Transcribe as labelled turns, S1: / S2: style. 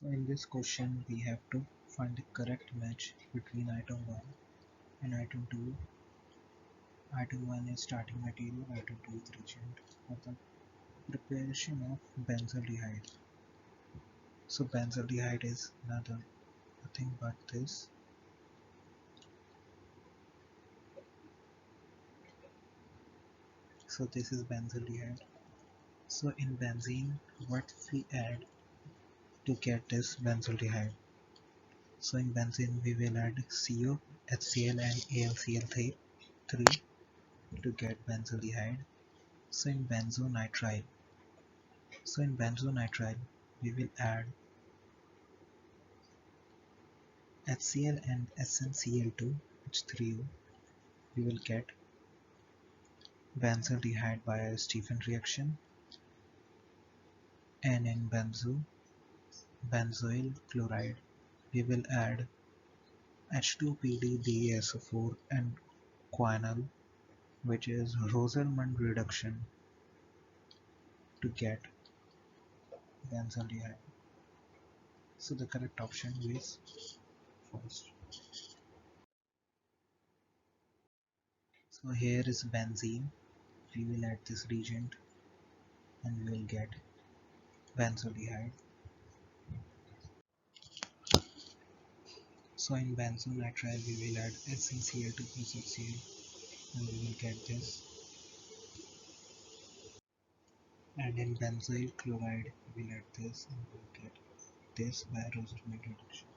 S1: So in this question we have to find the correct match between item 1 and item 2. Item 1 is starting material, item 2 is reagent for the preparation of benzaldehyde. So benzaldehyde is nothing but this. So this is benzaldehyde. So in benzene, what we add to get this benzaldehyde? So in benzene we will add CO, HCl and AlCl3 to get benzaldehyde. So in benzonitrile, we will add HCl and SnCl2, which 3O. We will get benzaldehyde by a Stephen reaction. And in benzoyl chloride, we will add H2PDBaSO4 and quinol, which is Rosenmund reduction, to get benzaldehyde. So the correct option is first. So here is benzene. We will add this reagent and we will get benzaldehyde. So in benzonitrile we will add SnCl2 plus HCl and we will get this. And in benzoyl chloride we will add this and we will get this by Rosenmund reduction.